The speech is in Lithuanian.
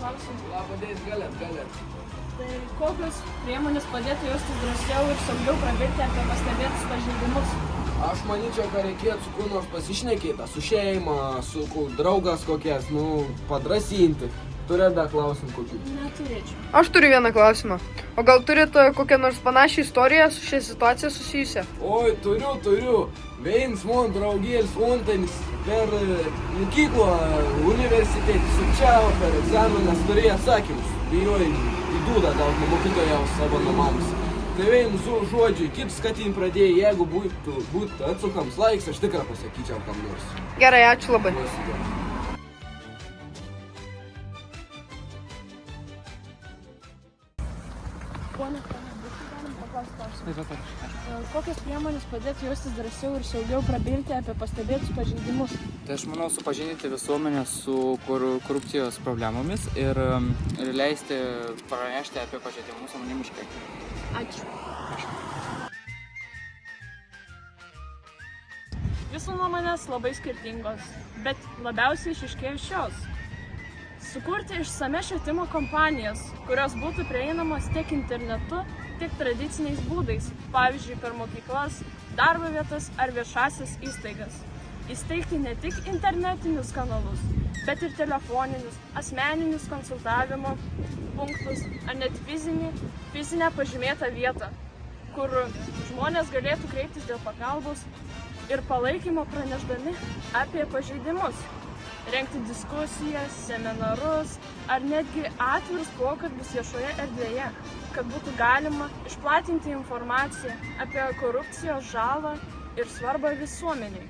Klausimų. Labadies, galėt. Tai kokios priemonės padėtų jaustis drąsiau ir saugiau prabilti apie pastebėtus pažeidimus? Aš manyčiau, kad reikėtų su kuo nors pasišnekėti, su šeima, su draugas kokias, padrasinti. Turėt dar klausimų kokių? Neturėčiau. Aš turiu vieną klausimą. O gal turite kokią nors panašią istoriją su šia situacija susijusią? Oi, turiu. Viens man draugėlis Fontenis per mokyklą, universitetį sukčiavo per egzaminas, turėjo atsakymus. Bijojo į dūdą gauti mokytojaus savo namams. Tai vienu žodžiu, kitus katin pradėjo, jeigu būtų atsukams laiks, aš tikrai pasakyčiau kam nors. Gerai, ačiū labai. Pone, galim paklausti klausimą. Kokios priemonės padėtų jaustis drąsiau ir saugiau prabilti apie pastebėtus pažeidimus? Tai aš manau supažindinti visuomenę su korupcijos problemomis ir leisti pranešti apie pažeidimus anonimiškai. Ačiū. Visų nuomonės labai skirtingos, bet labiausiai išryškėjo šios. Sukurti išsamias švietimo kompanijas, kurios būtų prieinamos tiek internetu, tiek tradiciniais būdais, pavyzdžiui per mokyklas, darbo vietas ar viešasias įstaigas. Įsteigti ne tik internetinius kanalus, bet ir telefoninius, asmeninius konsultavimo punktus ar net fizinę pažymėtą vietą, kur žmonės galėtų kreiptis dėl pagalbos ir palaikymo pranešdami apie pažeidimus. Rengti diskusijas, seminarus ar netgi atvirus pokalbius viešoje erdvėje, kad būtų galima išplatinti informaciją apie korupcijos žalą ir svarbą visuomeniai.